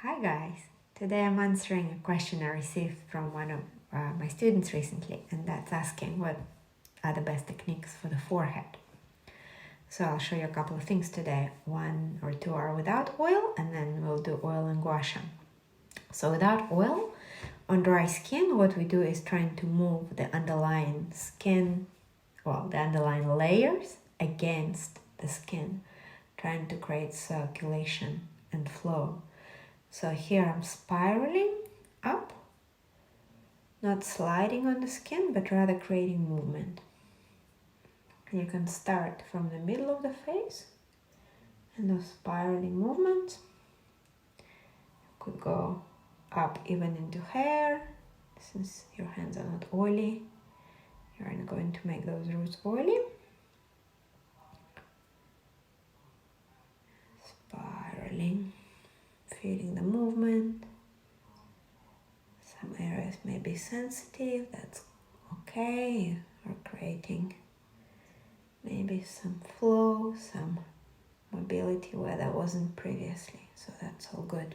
Hi guys! Today I'm answering a question I received from one of my students recently, and that's asking what are the best techniques for the forehead. So I'll show you a couple of things today. One or two are without oil, and then we'll do oil and guasha. So without oil, on dry skin, what we do is trying to move the underlying skin, the underlying layers against the skin, trying to create circulation and flow. So here I'm spiraling up, not sliding on the skin, but rather creating movement. And you can start from the middle of the face, and those spiraling movements. You could go up even into hair. Since your hands are not oily, you aren't going to make those roots oily. Spiraling, feeling the movement. Some areas may be sensitive, that's okay. Or creating maybe some flow, some mobility where there wasn't previously, so that's all good.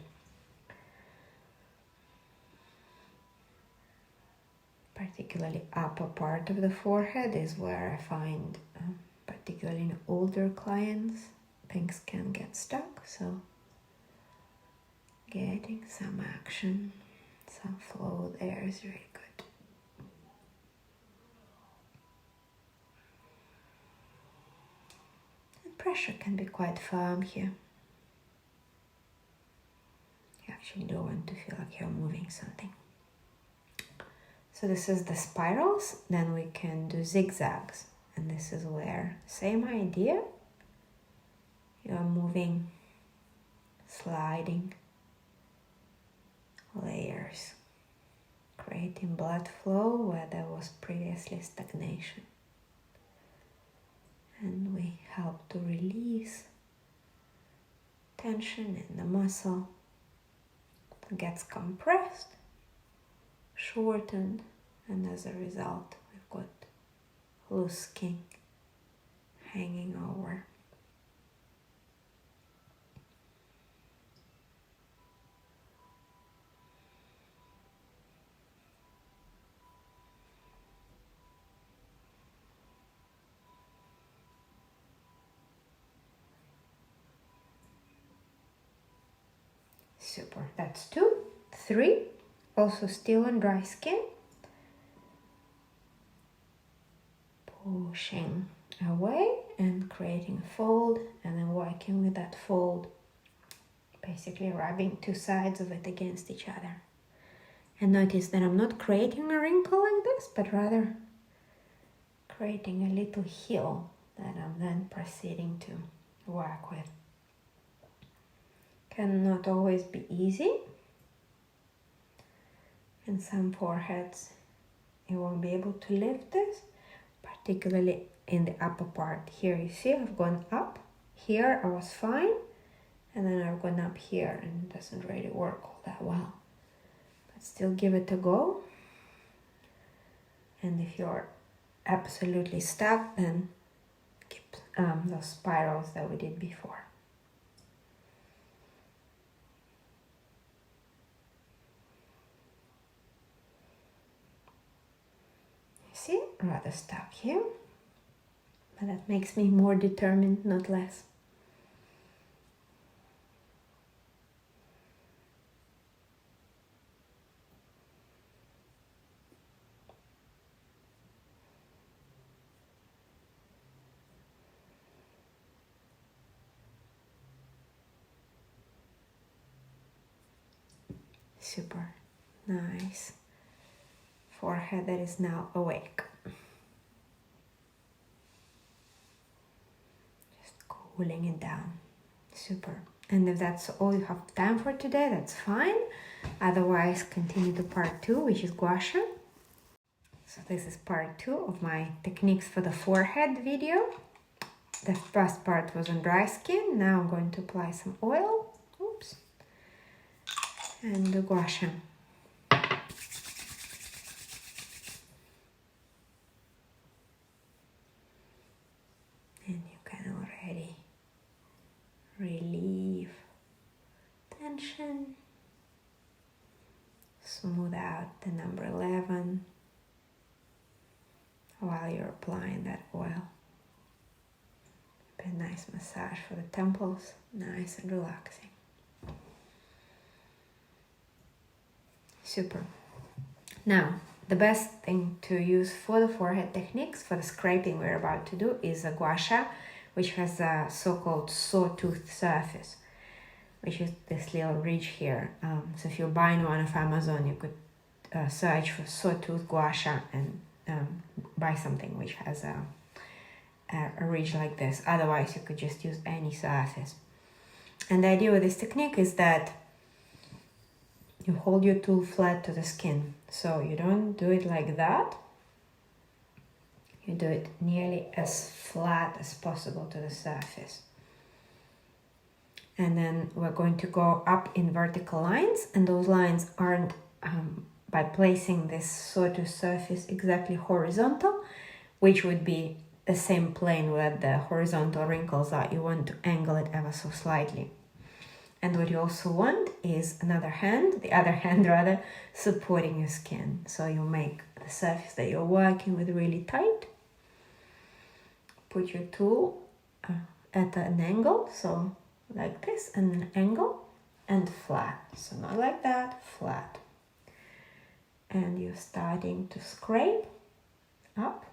Particularly upper part of the forehead is where I find, particularly in older clients, things can get stuck, so getting some action, some flow there is really good. And pressure can be quite firm here. You actually don't want to feel like you're moving something. So this is the spirals, then we can do zigzags. And this is where, same idea, you're moving, sliding layers, creating blood flow where there was previously stagnation. And we help to release tension in the muscle. It gets compressed, shortened, and as a result we've got loose skin hanging over. Super, that's 2. 3, also still on dry skin. Pushing away and creating a fold, and then working with that fold, basically rubbing two sides of it against each other. And notice that I'm not creating a wrinkle like this, but rather creating a little heel that I'm then proceeding to work with. Cannot always be easy. In some foreheads, you won't be able to lift this, particularly in the upper part. Here you see I've gone up. Here I was fine, and then I've gone up here, and it doesn't really work all that well. But still give it a go. And if you're absolutely stuck, then keep those spirals that we did before. See, rather stuck here, but that makes me more determined, not less. Super nice forehead that is now awake. Just cooling it down. Super. And if that's all you have time for today, that's fine. Otherwise, continue to part 2, which is guasha. So this is part 2 of my techniques for the forehead video. The first part was on dry skin. Now I'm going to apply some oil. Oops. And the guasha. And you can already relieve tension smooth out the number 11 while you're applying that oil. A nice massage for the temples, nice and relaxing. Super. Now, the best thing to use for the forehead techniques, for the scraping we're about to do, is a guasha, which has a so-called sawtooth surface, which is this little ridge here. So if you're buying one off Amazon, you could search for sawtooth guasha and buy something which has a ridge like this. Otherwise, you could just use any surface. And the idea with this technique is that you hold your tool flat to the skin. So you don't do it like that. You do it nearly as flat as possible to the surface. And then we're going to go up in vertical lines, and those lines aren't by placing this sawtooth surface exactly horizontal, which would be the same plane where the horizontal wrinkles are. You want to angle it ever so slightly. And what you also want is the other hand supporting your skin. So you make the surface that you're working with really tight. Put your tool at an angle, so like this, and an angle, and flat. So not like that, flat. And you're starting to scrape up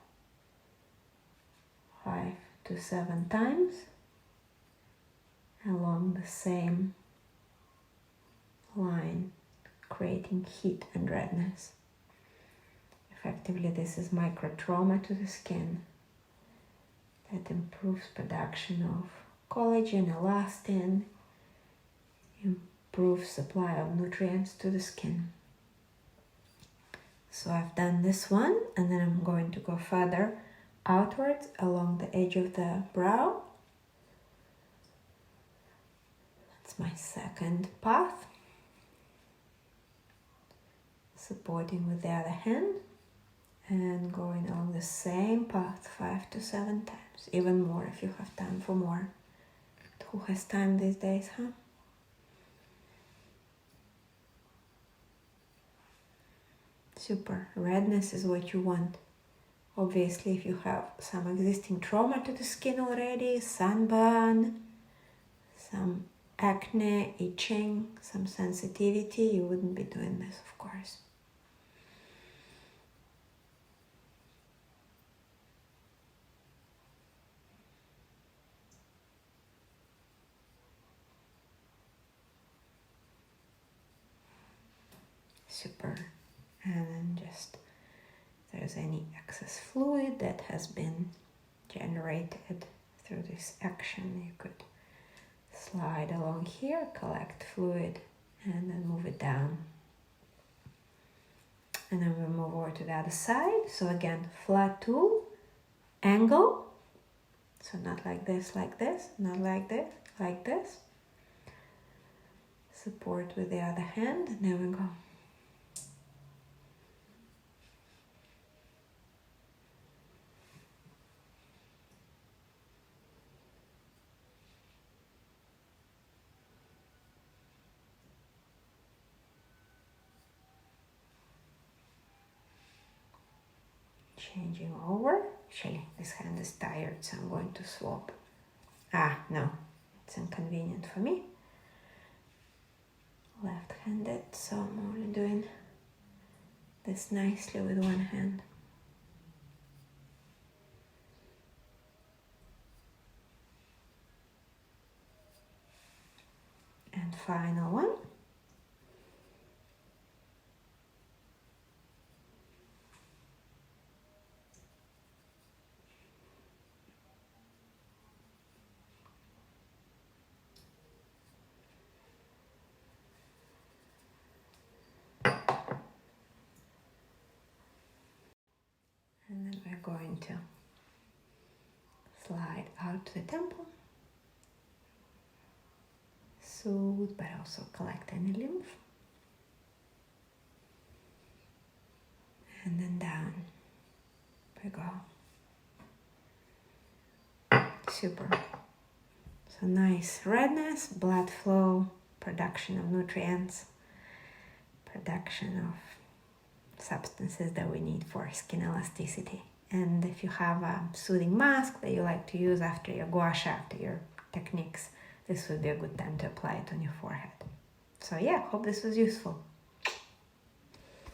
5 to 7 times along the same line, creating heat and redness. Effectively, this is micro-trauma to the skin that improves production of collagen, elastin, improves supply of nutrients to the skin. So I've done this one, and then I'm going to go further outwards along the edge of the brow. That's my second path. Supporting with the other hand and going along the same path 5 to 7 times, even more if you have time for more. But who has time these days, huh? Super. Redness is what you want. Obviously, if you have some existing trauma to the skin already, sunburn, some acne, itching, some sensitivity, you wouldn't be doing this, of course. Super. And then just, if there's any excess fluid that has been generated through this action, you could slide along here, collect fluid, and then move it down. And then we'll move over to the other side. So again, flat tool, angle. So not like this, not like this, like this. Support with the other hand, and there we go. Changing over. Actually, this hand is tired, so I'm going to swap. No, it's inconvenient for me. Left-handed, so I'm only doing this nicely with one hand. And final one. And then we're going to slide out to the temple, soothe, but also collect any lymph. And then down we go. Super. So nice redness, blood flow, production of nutrients, production of substances that we need for skin elasticity. And if you have a soothing mask that you like to use after your guasha, after your techniques, this would be a good time to apply it on your forehead. So yeah, hope this was useful.